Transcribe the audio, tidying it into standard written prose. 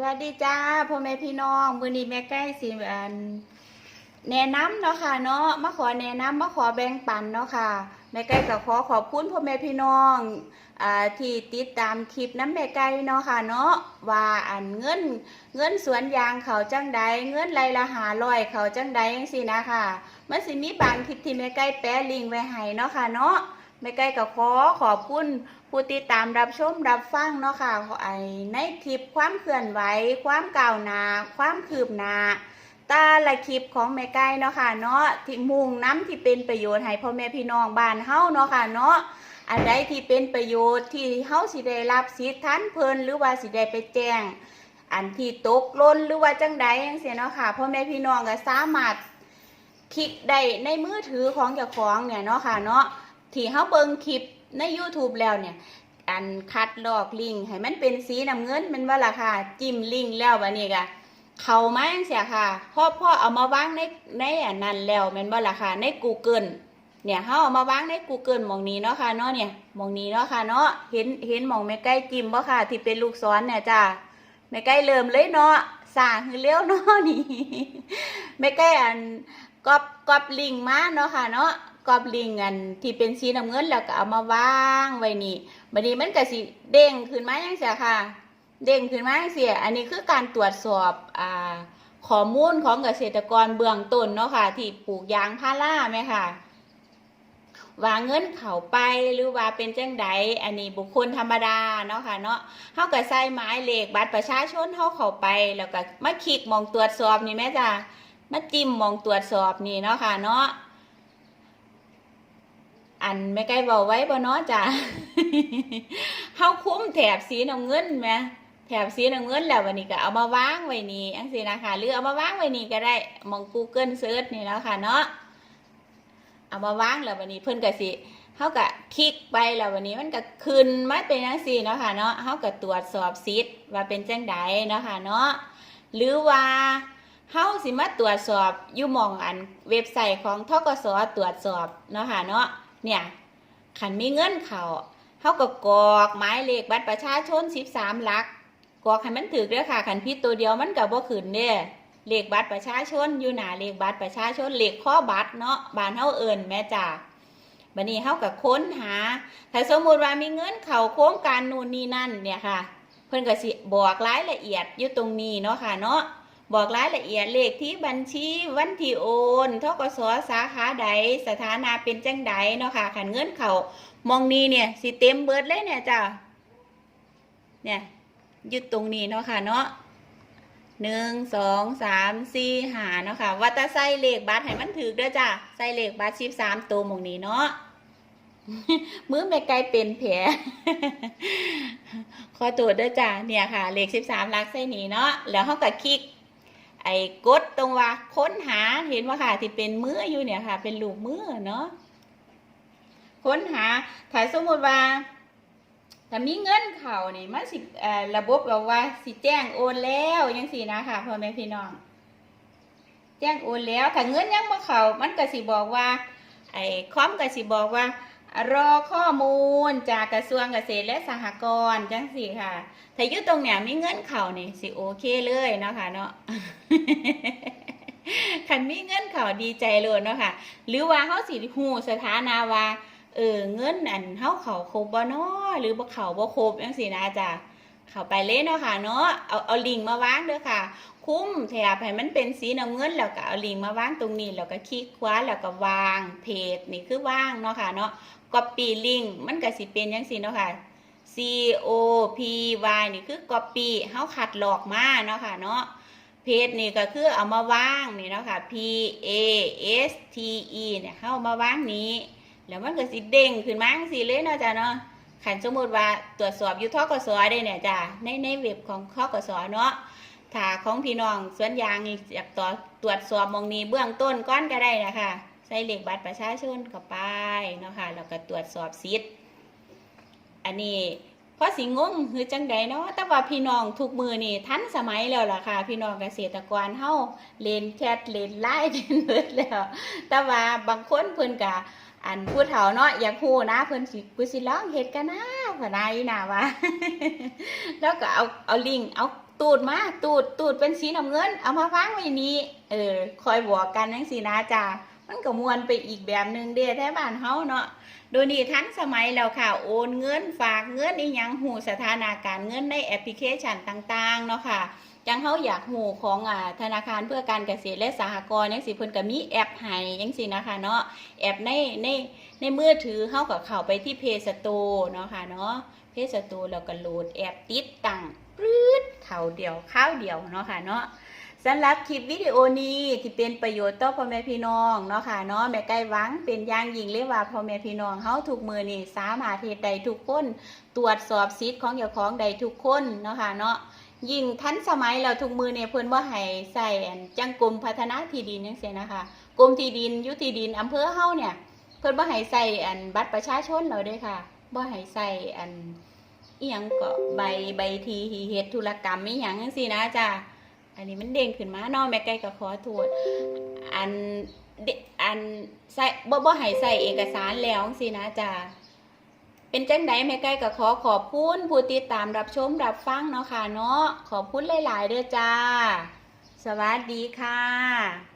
วัสดีจ้าพ่อแม่พี่น้องมื้อนี้แม่ใกล้สิแนะนำเนาะค่ะเนาะมาขอแนะนำมาขอแบ่งปันเนาะค่ะแม่ใกล้ก็ขอขอบคุณพ่อแม่พี่น้องที่ติดตามคลิปน้ำแม่ใกล้เนาะค่ะเนาะว่าเงินสวนยางเขาจังใดเงินไรละ500เขาจังใดจังซี่นะค่ะมันสิมีบางคลิปที่แม่ใกล้แปะลิงก์ไว้ให้เนาะค่ะเนาะแม่ใกล้ก็ขอขอบคุณผู้ติดตามรับชมรับฟังเนาะค่ะในคลิปความเคลื่อนไหวความก้าวหน้าความคืบหน้าตาละคลิปของแม่ไก่เนาะค่ะเนาะที่มุ่งน้ำที่เป็นประโยชน์ให้พ่อแม่พี่น้องบ้านเฮาเนาะค่ะเนาะอันใดที่เป็นประโยชน์ที่เฮาสิได้รับสิทธิ์ทันเพิ่นหรือว่าสิได้ไปแจ้งอันที่ตกหล่นหรือว่าจังใดจังซี่เนาะค่ะพ่อแม่พี่น้องก็สามารถคลิกได้ในมือถือของเจ้าของเนี่ยเนาะค่ะเนาะที่เฮาเบิ่งคลิปใน YouTube แล้วเนี่ยอันคัดลอกลิงก์ให้มันเป็นสีน้ำเงินมันว่าล่ะค่ะจิ้มลิงก์แล้วบัดนี้ก็เข้ามาจังซี่ค่ะพ่อเอามาวางในอันนั้นแล้วแม่นบ่ล่ะค่ะใน Google เนี่ยเฮาเอามาวางใน Google หม่องนี้เนาะค่ะเนาะเนี่ยหม่องนี้เนาะค่ะเนาะเห็นหม่องแม่ไก่จิ้มบ่ค่ะที่เป็นลูกศรเนี่ยจ้าแม่ไก่เริ่มเลยเนาะสร้างคือเร็วเนาะนี่แม่ไก่อันก๊อปลิงก์มาเนาะค่ะเนาะกรอบลิงอันที่เป็นสีน้ำเงินแล้วก็เอามาวางไว้นี่บัดนี้มันก็สิเด้งขึ้นมาจังซี่ค่ะเด้งขึ้นมาจังซี่อันนี้คือการตรวจสอบข้อมูลของเกษตรกรเบื้องต้นเนาะค่ะที่ปลูกยางพาราแม่ค่ะว่าเงินเข้าไปหรือว่าเป็นจังใดอันนี้บุคคลธรรมดาเนาะค่ะเนาะเฮาก็ใส่หมายเลขบัตรประชาชนเฮาเข้าไปแล้วก็มาคลิกมองตรวจสอบนี่แม่จ้ะมาจิ้มมองตรวจสอบนี่เนาะค่ะเนาะอันไม่ใกล้บอกไว้บ่เนาะจ้ะ เฮาคุ้มแถบสีน้ำเงินไหมแถบสีน้ำเงินแล้ววันนี้ก็เอามาวางไว้นี่อังสินะคะหรือเอามาวางไว้นี่ก็ได้มอง Google Search นี่แล้วค่ะเนาะเอามาวางแล้ววันนี้เพิ่นก็สิเฮาก็คลิกไปแล้ววันนี้มันก็ขึ้นมาเป็นจังซี่เนาะค่ะเนาะเฮาก็ตรวจสอบสิทธิ์ว่าเป็นจังใดเนาะค่ะเนาะหรือว่าเฮาสิมาตรวจสอบอยู่หม่องอันเว็บไซต์ของธกส.ตรวจสอบเนาะค่ะเนาะเนี่ยขันมีเงินเขาก็กรอกหมายเลขบัตรประชาชน13 หลักกรอกให้มันถูกเด้อค่ะขันผิดตัวเดียวมันก็บ่ขึ้นเด้เลขบัตรประชาชนอยู่หน้าเลขบัตรประชาชนเลขข้อบัตรเนาะบ้านเฮาเอิ้นแม่จ้าบัดนี้เฮาก็ค้นหาถ้าสมมุติว่ามีเงินเข้าโครงการนู่นนี่นั่นเนี่ยค่ะเพิ่นก็สิบอกรายละเอียดอยู่ตรงนี้เนาะค่ะเนาะบอกรายละเอียดเลขที่บัญชีวันที่โอนธกส.สาขาใดสถานะเป็นจังใดเนาะค่ะขันเงินเขามองนี้เนี่ยสิเต็มเบิดเลยเนี่ยจ้ะเนี่ยยึดตรงนี้เนาะค่ะเนาะ1 2 3 4 5เนาะค่ะว่าแต่ใส่เลขบัตรให้มันถูกเด้อจ้ะใส่เลขบัตร13 ตัวมองนี้เนาะ มือแม่ไก่เป็นแผล ขอตัวเด้อจ้ะเนี่ยค่ะเลข13 หลักใส่นี้เนาะแล้วเฮาก็คลิกไอ้กดตรงว่าค้นหาเห็นว่าค่ะที่เป็นมืออยู่เนี่ยค่ะเป็นลูกมือเนาะค้นหาถ้าสมมติว่าถ้ามีเงินเข้านี่มันสิระบบบอกว่าสิแจ้งโอนแล้วยังสินะค่ะพ่อแม่พี่น้องแจ้งโอนแล้วถ้าเงินยังบ่เข้ามันก็สิบอกว่าไอ้คอมก็สิบอกว่ารอข้อมูลจากกระทรวงเกษตรและสหกรณ์จังสิค่ะถ้าอยู่ตรงเนี้ยมีเงินเข้านี่สิโอเคเลยเนาะค่ะเนาะ คันมีเงินเข้าดีใจเลยเนาะค่ะหรือว่าเฮาสิฮู้สถานะว่าเงินอันเฮาเข้าครบบ่เนาะหรือบ่เข้าบ่ครบจังซี่นะจ้ะเข้าไปเลยเนาะค่ะเนาะเอาลิงก์มาวางเด้อค่ะคุ้มแถบให้มันเป็นสีน้ำเงินแล้วก็เอาลิงก์มาวางตรงนี้แล้วก็คลิกขวาแล้วก็วางเพจนี่คือวางเนาะค่ะเนาะcopy link มันก็สิเป็นจังซี่เนาะค่ะ COPY นี่คือ copy เฮาคัดลอกมาเนาะค่ะเนาะเพจนี่ก็คือเอามาวางนี่เนาะค่ะ PASTE เนี่ยเฮามาวางนี้แล้วมันก็สิเด้งขึ้นมาจังซี่เลยเนาะจ้ะเนาะคันสมมุติว่าตรวจสอบอยู่ธกส.ได้เนี่ยจ้ะในเว็บของธกส.เนาะถ้าของพี่น้องสวนยางอยากตรวจสอบมองนี้เบื้องต้นก้อนก็ได้นะคะใส่เลขบัตรประชาชนเข้าไปเนาะค่ะแล้วก็ตรวจสอบสิทธิ์อันนี้พอสิงงคือจังใดเนาะแต่ว่าพี่น้องทุกมือนี่ทันสมัยแล้วล่ะค่ะพี่น้องเกษตรกรเฮาเล่นแชทเล่นไลน์เป็นเบิดแล้วแต่ว่าบางคนเพิ่นก็อันผู้เฒ่าเนาะอยากฮู้นะเพิ่นสิลองเฮ็ดกันนะพะนายน่ะว่า แล้วก็เอาลิงก์เอา ตูดมาตูดเป็นสีน้ำเงินเอามาฟังไว้นี้คอยบอกกันจังซี่นะจ้ามันก็ม่วนไปอีกแบบนึงเด้แท้บ้านเฮาเนาะโดยนี้ทันสมัยแล้วค่ะโอนเงินฝากเงินอีหยังหูสถานะการเงินในแอปพลิเคชันต่างๆเนาะค่ะจังเฮาอยากหูของธนาคารเพื่อการเกษตรและสหกรณ์จังซี่เพิ่นก็มีแอปให้จังซี่นะคะเนาะแอปในมือถือเฮาก็เข้าไปที่ Play Store เนาะค่ะเนาะ Play Store แล้วก็โหลดแอปติดตั้งปรื๊ดเข้าเดียวข้าวเดียวเนาะค่ะเนาะสำหรับคลิปวิดีโอนี้ที่เป็นประโยชน์ต่อพ่อแม่พี่น้องเนาะค่ะเนาะแม่ไก่หวังเป็นอย่างยิ่งเลยว่าพ่อแม่พี่น้องเฮาทุกมื้อนี้สามารถเฮ็ดได้ทุกคนตรวจสอบสิทธิ์ของเจ้าของได้ทุกคนเนาะค่ะเนาะยิ่งทันสมัยแล้วทุกมื้อเนี่ยเพิ่นบ่ให้ใส่จังกรมพัฒนาที่ดินจังซี่นะคะกรมที่ดินอยู่ที่ดินอำเภอเฮาเนี่ยเพิ่นบ่ให้ใส่บัตรประชาชนแล้วเด้อค่ะบ่ให้ใส่อีหยังก็ใบที่เฮ็ดธุรกรรมอีหยังจังซี่นะจ้ะอันนี้มันเด้งขึ้นมาเนาะแม่ไก่ก็ขอโทษอันใส่บ่ให้ใส่เอกสารแล้วจังซี่นะจ้ะเป็นจังไดแม่ไก่ก็ขอบคุณผู้ติดตามรับชมรับฟังเนาะค่ะเนาะขอบคุณหลายๆเด้อจ้าสวัสดีค่ะ